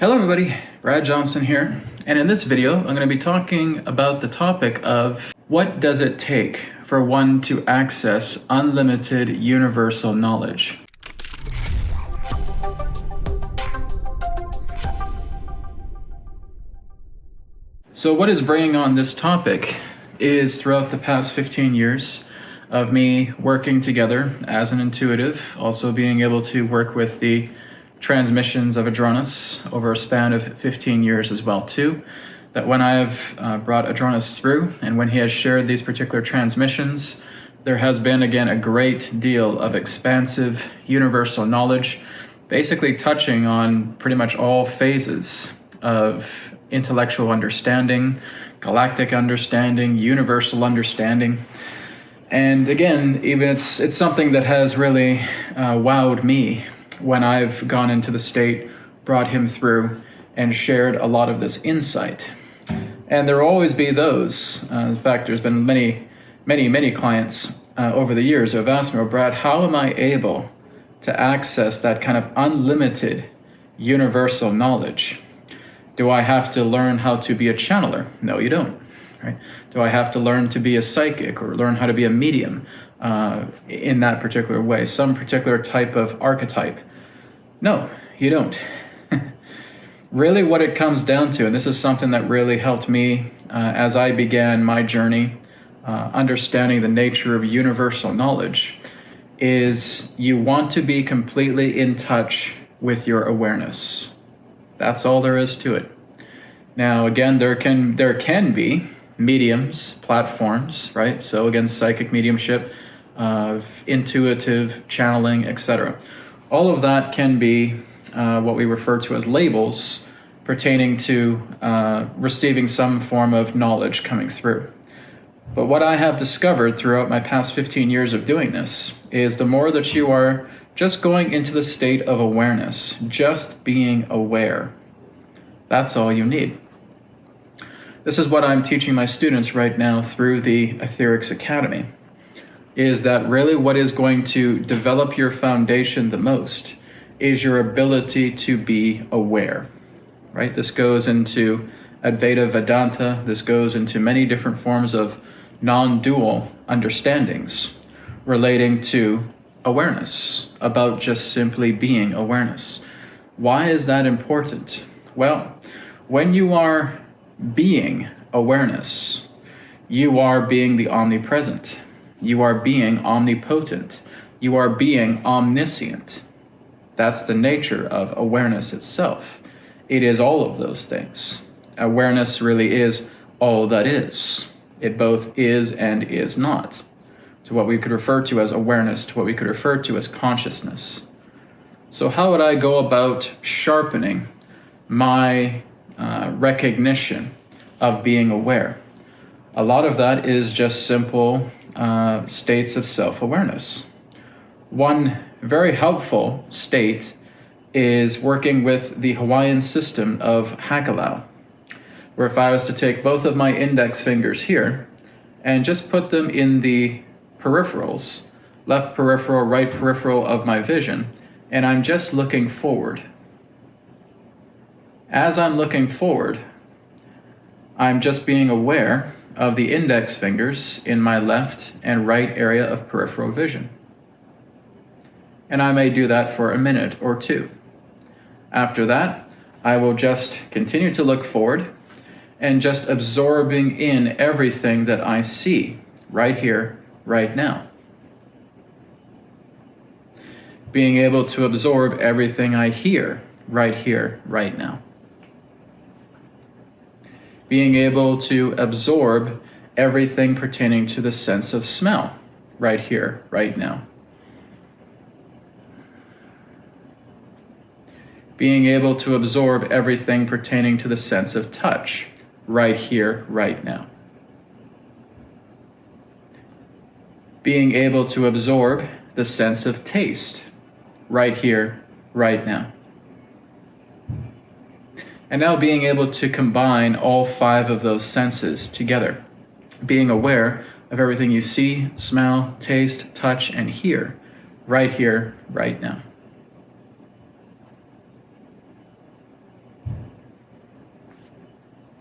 Hello everybody, Brad Johnson here, and in this video I'm going to be talking about the topic of what does it take for one to access unlimited universal knowledge. So what is bringing on this topic is throughout the past 15 years of me working together as an intuitive, also being able to work with the transmissions of Adronis over a span of 15 years as well too, that when I have brought Adronis through and when he has shared these particular transmissions, there has been again a great deal of expansive universal knowledge, basically touching on pretty much all phases of intellectual understanding, galactic understanding, universal understanding. And again, even it's something that has really wowed me when I've gone into the state, brought him through, and shared a lot of this insight. And there will always be those. In fact, there's been many clients over the years who have asked me, "Oh, Brad, how am I able to access that kind of unlimited universal knowledge? Do I have to learn how to be a channeler?" No, you don't. Right? Do I have to learn to be a psychic or learn how to be a medium in that particular way, some particular type of archetype? No, you don't. Really what it comes down to, and this is something that really helped me as I began my journey understanding the nature of universal knowledge, is you want to be completely in touch with your awareness. That's all there is to it. Now again, there can be mediums, platforms, right? So again, psychic mediumship, intuitive channeling, etc. All of that can be what we refer to as labels pertaining to receiving some form of knowledge coming through. But what I have discovered throughout my past 15 years of doing this is the more that you are just going into the state of awareness, just being aware, that's all you need. This is what I'm teaching my students right now through the Etherics Academy, is that really what is going to develop your foundation the most is your ability to be aware, right? This goes into Advaita Vedanta. This goes into many different forms of non-dual understandings relating to awareness, about just simply being awareness. Why is that important? Well, when you are being awareness, you are being the omnipresent. You are being omnipotent. You are being omniscient. That's the nature of awareness itself. It is all of those things. Awareness really is all that is. It both is and is not. To what we could refer to as awareness, to what we could refer to as consciousness. So how would I go about sharpening my recognition of being aware? A lot of that is just simple states of self-awareness. One very helpful state is working with the Hawaiian system of Hakalau, where if I was to take both of my index fingers here and just put them in the peripherals, left peripheral, right peripheral of my vision, and I'm just looking forward. As I'm looking forward, I'm just being aware of the index fingers in my left and right area of peripheral vision. And I may do that for a minute or two. After that, I will just continue to look forward and just absorbing in everything that I see right here, right now. Being able to absorb everything I hear right here, right now. Being able to absorb everything pertaining to the sense of smell right here, right now. Being able to absorb everything pertaining to the sense of touch right here, right now. Being able to absorb the sense of taste right here, right now. And now being able to combine all 5 of those senses together. Being aware of everything you see, smell, taste, touch, and hear right here, right now.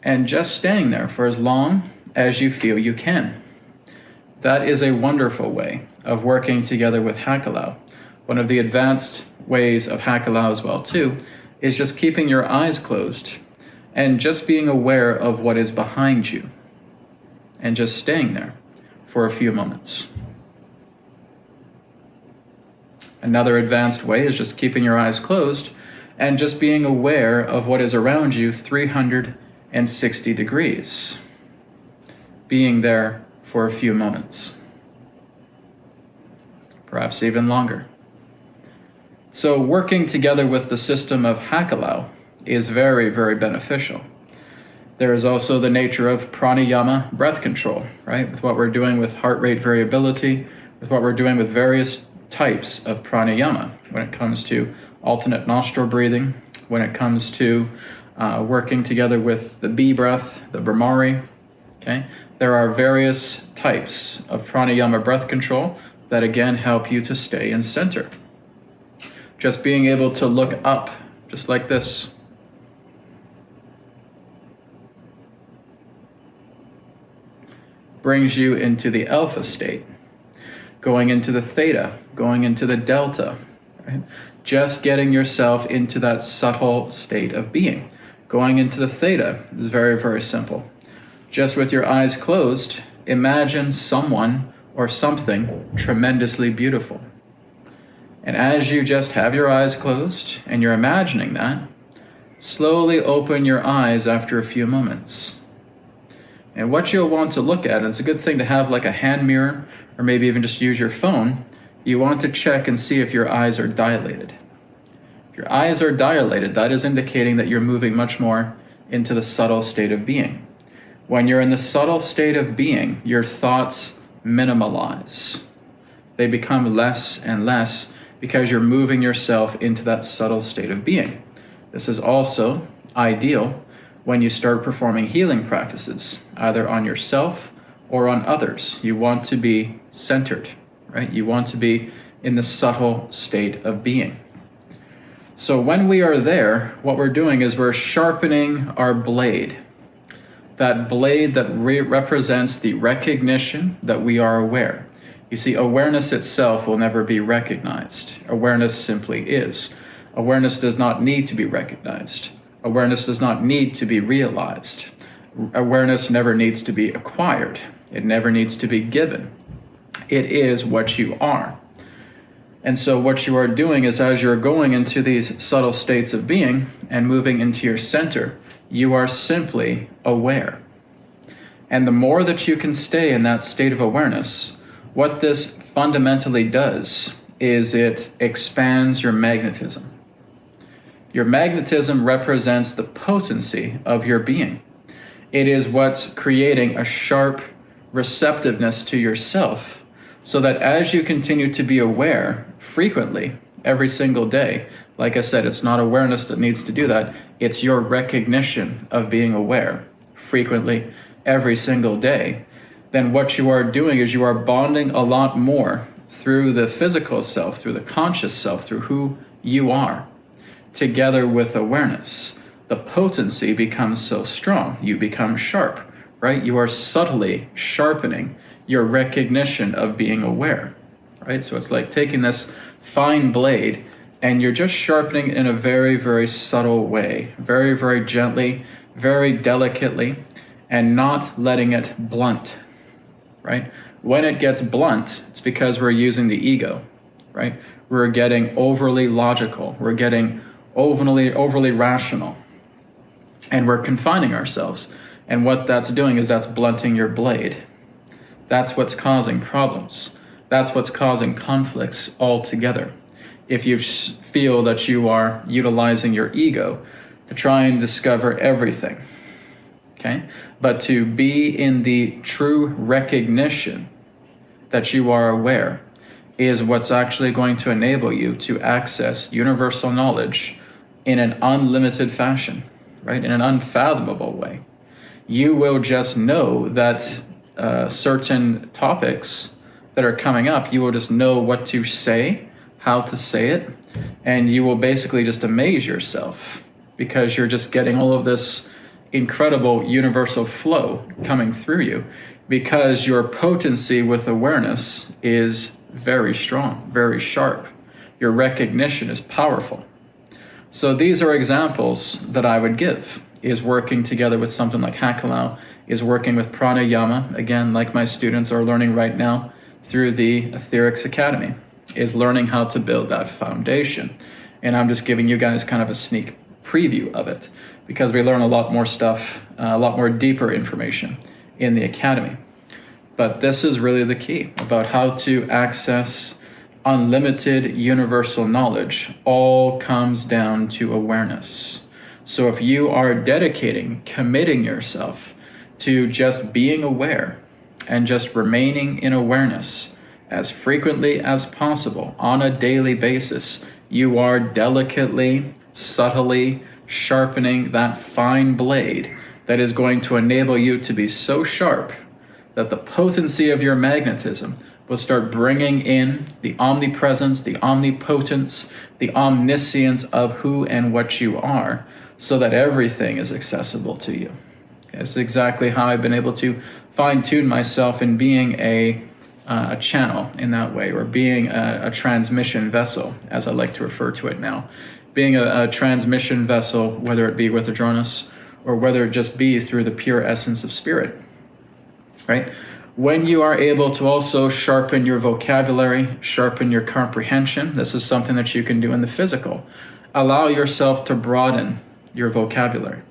and just staying there for as long as you feel you can. That is a wonderful way of working together with Hakelau. One of the advanced ways of Hakelau as well too is just keeping your eyes closed and just being aware of what is behind you and just staying there for a few moments. Another advanced way is just keeping your eyes closed and just being aware of what is around you 360 degrees. Being there for a few moments, perhaps even longer. So working together with the system of Hakelau is very, very beneficial. There is also the nature of pranayama, breath control, right? With what we're doing with heart rate variability, with what we're doing with various types of pranayama, when it comes to alternate nostril breathing, when it comes to working together with the bee breath, the Brahmari, okay? There are various types of pranayama breath control that again help you to stay in center. Just being able to look up, just like this. Brings you into the alpha state, going into the theta, going into the delta, right? Just getting yourself into that subtle state of being. Going into the theta is very, very simple. Just with your eyes closed, imagine someone or something tremendously beautiful. And as you just have your eyes closed and you're imagining that, slowly open your eyes after a few moments. And what you'll want to look at, and it's a good thing to have like a hand mirror, or maybe even just use your phone, you want to check and see if your eyes are dilated. If your eyes are dilated, that is indicating that you're moving much more into the subtle state of being. When you're in the subtle state of being, your thoughts minimalize. They become less and less because you're moving yourself into that subtle state of being. This is also ideal when you start performing healing practices, either on yourself or on others. You want to be centered, right? You want to be in the subtle state of being. So when we are there, what we're doing is we're sharpening our blade. That blade that represents the recognition that we are aware. You see, awareness itself will never be recognized. Awareness simply is. Awareness does not need to be recognized. Awareness does not need to be realized. Awareness never needs to be acquired. It never needs to be given. It is what you are. And so what you are doing is, as you're going into these subtle states of being and moving into your center, you are simply aware. And the more that you can stay in that state of awareness, what this fundamentally does is it expands your magnetism. Your magnetism represents the potency of your being. It is what's creating a sharp receptiveness to yourself, so that as you continue to be aware frequently, every single day, like I said, it's not awareness that needs to do that, it's your recognition of being aware frequently, every single day, then what you are doing is you are bonding a lot more through the physical self, through the conscious self, through who you are, together with awareness. The potency becomes so strong. You become sharp, right? You are subtly sharpening your recognition of being aware, right? So it's like taking this fine blade and you're just sharpening it in a very, very subtle way, very, very gently, very delicately, and not letting it blunt, right? When it gets blunt, it's because we're using the ego, right? We're getting overly logical. We're getting overly rational. And we're confining ourselves. And what that's doing is that's blunting your blade. That's what's causing problems. That's what's causing conflicts altogether. If you feel that you are utilizing your ego to try and discover everything, okay? But to be in the true recognition that you are aware is what's actually going to enable you to access universal knowledge in an unlimited fashion, right? In an unfathomable way. You will just know that certain topics that are coming up, you will just know what to say, how to say it, and you will basically just amaze yourself because you're just getting all of this incredible universal flow coming through you because your potency with awareness is very strong, very sharp. Your recognition is powerful. So these are examples that I would give, is working together with something like Hakulau, is working with pranayama, again, like my students are learning right now through the Etherics Academy, is learning how to build that foundation. And I'm just giving you guys kind of a sneak preview of it because we learn a lot more stuff, a lot more deeper information in the Academy. But this is really the key about how to access unlimited universal knowledge. All comes down to awareness. So if you are dedicating, committing yourself to just being aware and just remaining in awareness as frequently as possible on a daily basis, you are delicately, subtly sharpening that fine blade that is going to enable you to be so sharp that the potency of your magnetism will start bringing in the omnipresence, the omnipotence, the omniscience of who and what you are, so that everything is accessible to you. That's exactly how I've been able to fine-tune myself in being a channel in that way, or being a transmission vessel, as I like to refer to it now. Being a transmission vessel, whether it be with Adronis, or whether it just be through the pure essence of spirit, right? When you are able to also sharpen your vocabulary, sharpen your comprehension, this is something that you can do in the physical. Allow yourself to broaden your vocabulary.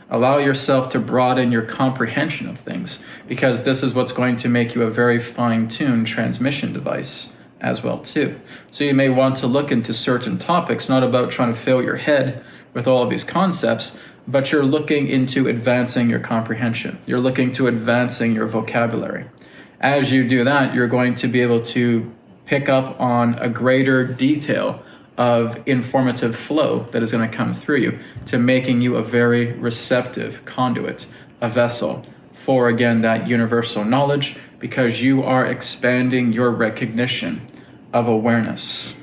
Allow yourself to broaden your comprehension of things, because this is what's going to make you a very fine-tuned transmission device as well too. So you may want to look into certain topics, not about trying to fill your head with all of these concepts, but you're looking into advancing your comprehension. You're looking to advancing your vocabulary. As you do that, you're going to be able to pick up on a greater detail of informative flow that is going to come through you, to making you a very receptive conduit, a vessel for, again, that universal knowledge, because you are expanding your recognition of awareness.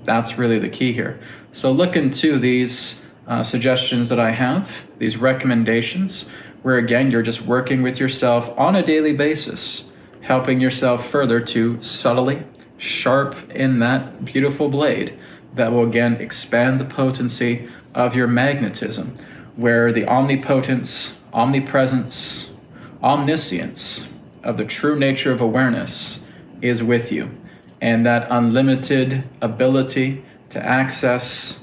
That's really the key here. So look into these suggestions that I have, these recommendations, where again, you're just working with yourself on a daily basis, helping yourself further to subtly sharpen that beautiful blade that will again expand the potency of your magnetism, where the omnipotence, omnipresence, omniscience of the true nature of awareness is with you, and that unlimited ability to access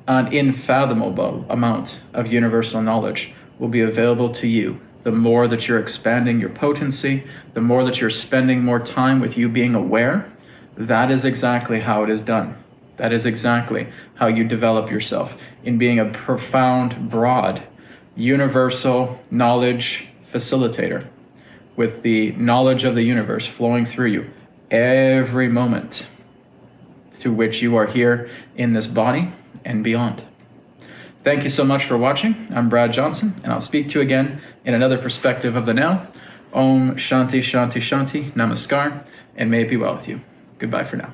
an unfathomable amount of universal knowledge will be available to you. The more that you're expanding your potency, the more that you're spending more time with you being aware, that is exactly how it is done. That is exactly how you develop yourself in being a profound, broad, universal knowledge facilitator, with the knowledge of the universe flowing through you every moment through which you are here in this body and beyond. Thank you so much for watching. I'm Brad Johnson, and I'll speak to you again in another perspective of the now. Om Shanti Shanti Shanti, Namaskar, and may it be well with you. Goodbye for now.